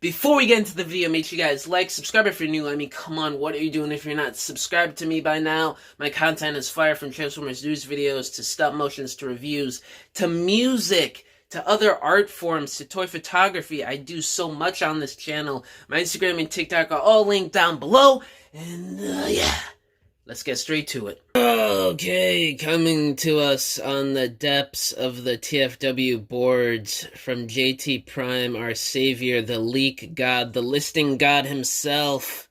Before we get into the video, make sure you guys like, subscribe if you're new. I mean, come on, what are you doing if you're not subscribed to me by now? My content is fire, from Transformers news videos to stop motions to reviews to music to other art forms to toy photography. I do so much on this channel. My Instagram and TikTok are all linked down below. And yeah, let's get straight to it. Okay, coming to us on the depths of the TFW boards from JT Prime, our savior, the leak god, the listing god himself.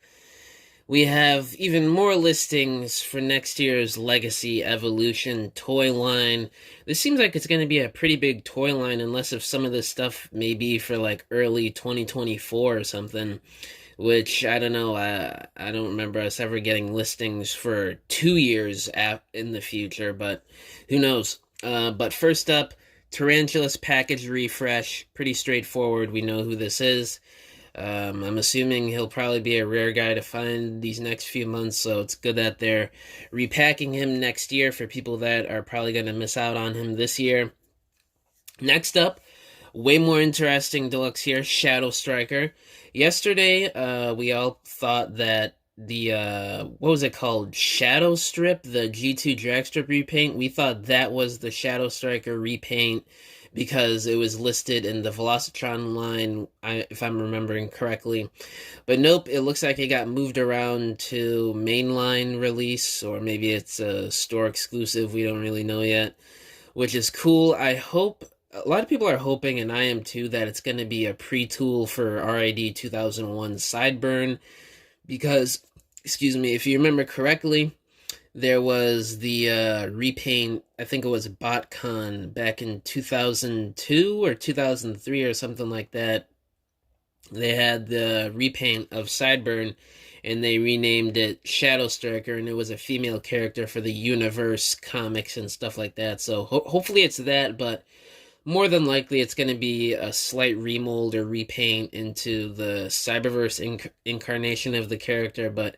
We have even more listings for next year's Legacy Evolution toy line. This seems like it's going to be a pretty big toy line, unless if some of this stuff may be for like early 2024 or something. Which, I don't know, I don't remember us ever getting listings for 2 years in the future, but who knows. But first up, Tarantulas package refresh. Pretty straightforward, we know who this is. I'm assuming he'll probably be a rare guy to find these next few months, so it's good that they're repacking him next year for people that are probably going to miss out on him this year. Next up, way more interesting deluxe here, Shadow Striker. Yesterday, we all thought that the, what was it called? Shadow Strip, the G2 drag strip repaint. We thought that was the Shadow Striker repaint because it was listed in the Velocitron line, if I'm remembering correctly. But nope, it looks like it got moved around to mainline release, or maybe it's a store exclusive, we don't really know yet, which is cool. I hope... A lot of people are hoping, and I am too, that it's going to be a pre-tool for RID 2001 Sideburn, because, excuse me, if you remember correctly, there was the repaint, I think it was BotCon back in 2002 or 2003 or something like that. They had the repaint of Sideburn, and they renamed it Shadow Striker, and it was a female character for the Universe comics and stuff like that. So hopefully it's that, but more than likely, it's going to be a slight remold or repaint into the Cyberverse incarnation of the character, but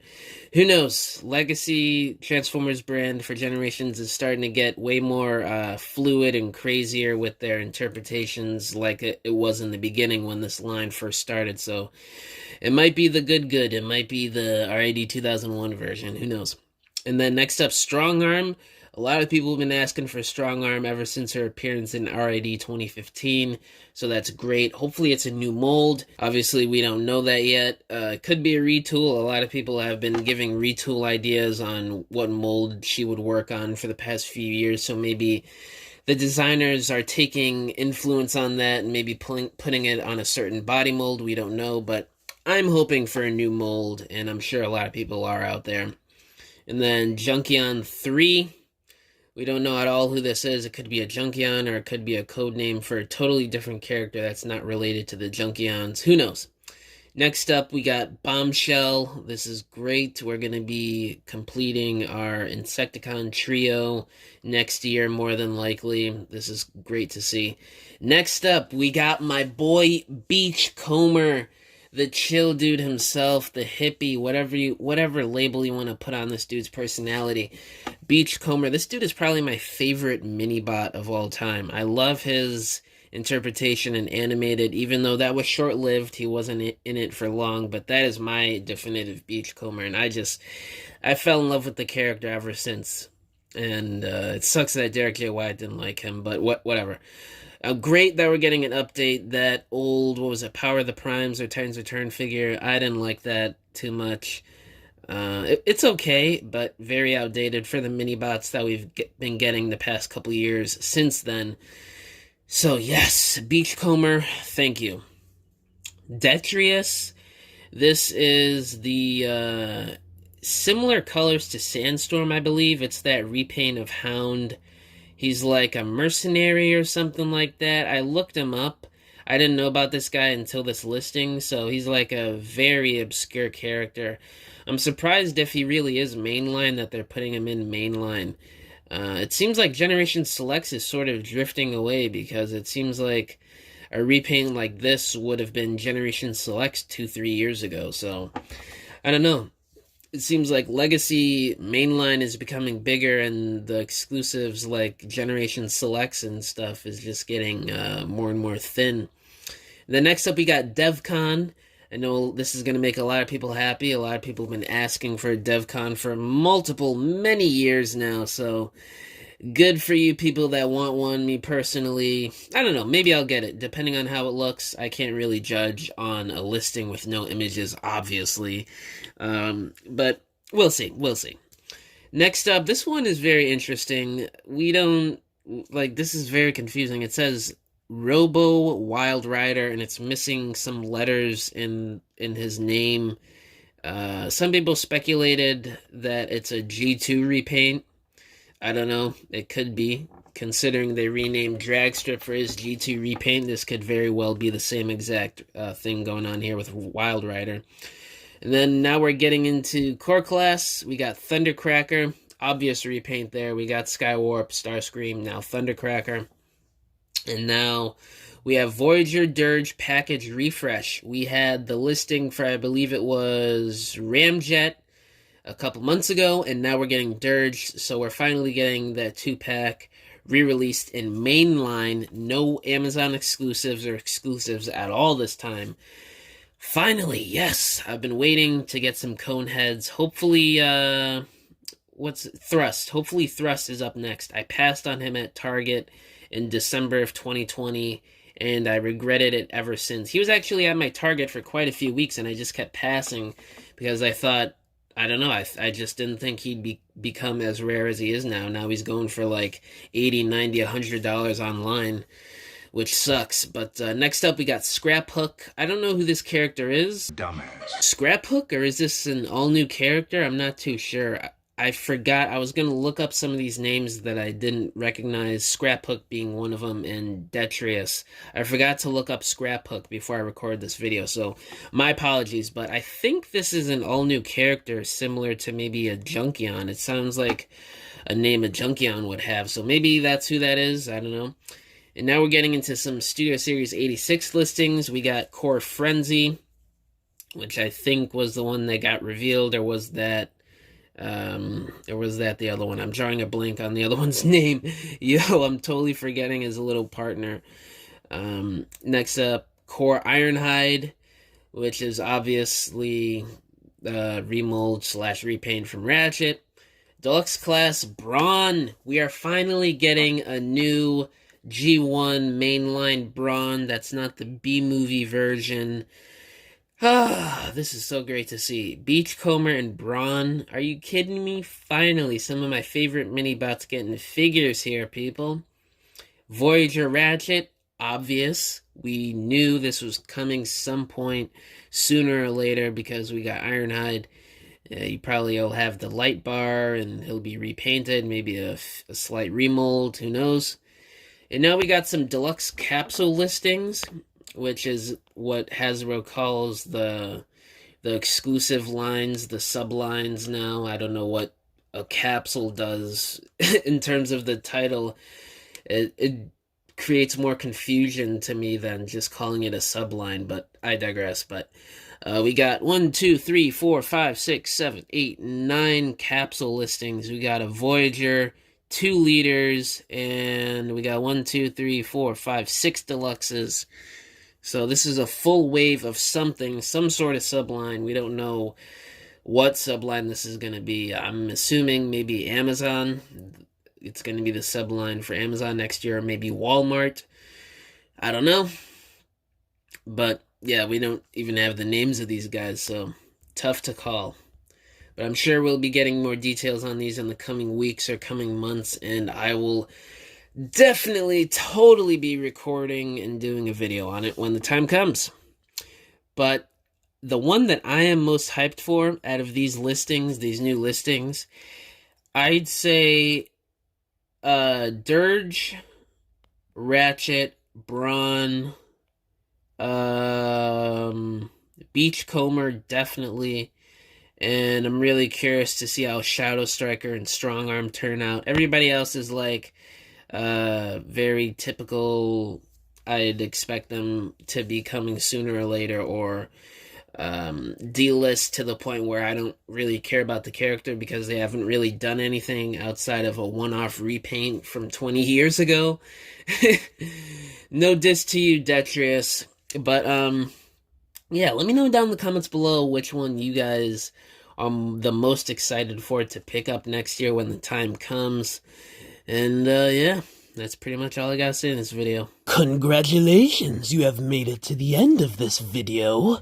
who knows? Legacy Transformers brand for Generations is starting to get way more fluid and crazier with their interpretations like it was in the beginning when this line first started, so it might be the good, it might be the RID 2001 version, who knows? And then next up, Strongarm. A lot of people have been asking for Strongarm ever since her appearance in RID 2015, so that's great. Hopefully it's a new mold. Obviously, we don't know that yet. It could be a retool. A lot of people have been giving retool ideas on what mold she would work on for the past few years, so maybe the designers are taking influence on that and maybe putting it on a certain body mold. We don't know, but I'm hoping for a new mold, and I'm sure a lot of people are out there. And then Junkion 3. We don't know at all who this is. It could be a Junkion, or it could be a code name for a totally different character that's not related to the Junkions. Who knows? Next up, we got Bombshell. This is great. We're going to be completing our Insecticon trio next year, more than likely. This is great to see. Next up, we got my boy Beachcomber, the chill dude himself, the hippie, whatever label you want to put on this dude's personality. Beachcomber, this dude is probably my favorite mini-bot of all time. I love his interpretation and animated, even though that was short-lived. He wasn't in it for long, but that is my definitive Beachcomber, and I fell in love with the character ever since. And it sucks that Derek J. White didn't like him, but whatever. Great that we're getting an update. That old, what was it, Power of the Primes or Titans Return figure, I didn't like that too much. It's okay, but very outdated for the mini-bots that we've been getting the past couple years since then. So yes, Beachcomber, thank you. Detrius, this is the similar colors to Sandstorm, I believe. It's that repaint of Hound. He's like a mercenary or something like that. I looked him up. I didn't know about this guy until this listing, so he's like a very obscure character. I'm surprised if he really is mainline that they're putting him in mainline. It seems like Generation Selects is sort of drifting away, because it seems like a repaint like this would have been Generation Selects 2-3 years ago, so I don't know. It seems like Legacy mainline is becoming bigger, and the exclusives like Generation Selects and stuff is just getting more and more thin. Then next up, we got DevCon. I know this is going to make a lot of people happy. A lot of people have been asking for a DevCon for many years now, so good for you people that want one. Me personally, I don't know, maybe I'll get it, depending on how it looks. I can't really judge on a listing with no images, obviously. But we'll see, we'll see. Next up, this one is very interesting. This is very confusing. It says Robo Wild Rider, and it's missing some letters in his name. Some people speculated that it's a G2 repaint. I don't know. It could be. Considering they renamed Dragstrip for his G2 repaint, this could very well be the same exact thing going on here with Wild Rider. And then now we're getting into core class. We got Thundercracker. Obvious repaint there. We got Skywarp, Starscream, now Thundercracker. And now we have Voyager Dirge package refresh. We had the listing for, I believe it was Ramjet a couple months ago, and now we're getting Dirge, so we're finally getting that 2-pack re-released in mainline. No Amazon exclusives or exclusives at all this time. Finally, yes, I've been waiting to get some cone heads. Hopefully, Thrust? Hopefully Thrust is up next. I passed on him at Target in December of 2020, and I regretted it ever since. He was actually at my Target for quite a few weeks, and I just kept passing because I thought, I don't know, I just didn't think he'd become as rare as he is now. Now he's going for like $80, $90, $100 online, which sucks. But next up, we got Scrap Hook. I don't know who this character is. Dumbass. Scrap Hook, or is this an all-new character? I'm not too sure. I forgot. I was going to look up some of these names that I didn't recognize, Scrap Hook being one of them, and Detrius. I forgot to look up Scrap Hook before I recorded this video, so my apologies, but I think this is an all-new character similar to maybe a Junkion. It sounds like a name a Junkion would have, so maybe that's who that is. I don't know. And now we're getting into some Studio Series 86 listings. We got Core Frenzy, which I think was the one that got revealed, or was that the other one? I'm drawing a blank on the other one's name. Yo, I'm totally forgetting his little partner. Next up, Core Ironhide, which is obviously remold / repaint from Ratchet. Deluxe Class Brawn. We are finally getting a new G1 mainline Brawn. That's not the B-movie version. This is so great to see. Beachcomber and Brawn. Are you kidding me? Finally, some of my favorite mini-bots getting figures here, people. Voyager Ratchet. Obvious. We knew this was coming some point sooner or later because we got Ironhide. You probably will have the light bar and he'll be repainted. Maybe a slight remold. Who knows? And now we got some deluxe capsule listings, which is what Hasbro calls the exclusive lines, the sublines now. I don't know what a capsule does in terms of the title. It creates more confusion to me than just calling it a subline, but I digress. But we got 1, 2, 3, 4, 5, 6, 7, 8, 9 capsule listings. We got a Voyager, 2 liters, and we got 1, 2, 3, 4, 5, 6 deluxes. So this is a full wave of something, some sort of subline. We don't know what subline this is going to be. I'm assuming maybe Amazon. It's going to be the subline for Amazon next year, or maybe Walmart. I don't know. But yeah, we don't even have the names of these guys, so tough to call. But I'm sure we'll be getting more details on these in the coming weeks or coming months, and I will definitely, totally be recording and doing a video on it when the time comes. But the one that I am most hyped for out of these listings, these new listings, I'd say Dirge, Ratchet, Brawn, Beachcomber, definitely. And I'm really curious to see how Shadow Striker and Strongarm turn out. Everybody else is like very typical. I'd expect them to be coming sooner or later, or D-list to the point where I don't really care about the character because they haven't really done anything outside of a one-off repaint from 20 years ago. No diss to you, Detrius. But yeah, let me know down in the comments below which one you guys are the most excited for to pick up next year when the time comes. And yeah, that's pretty much all I gotta say in this video. Congratulations, you have made it to the end of this video.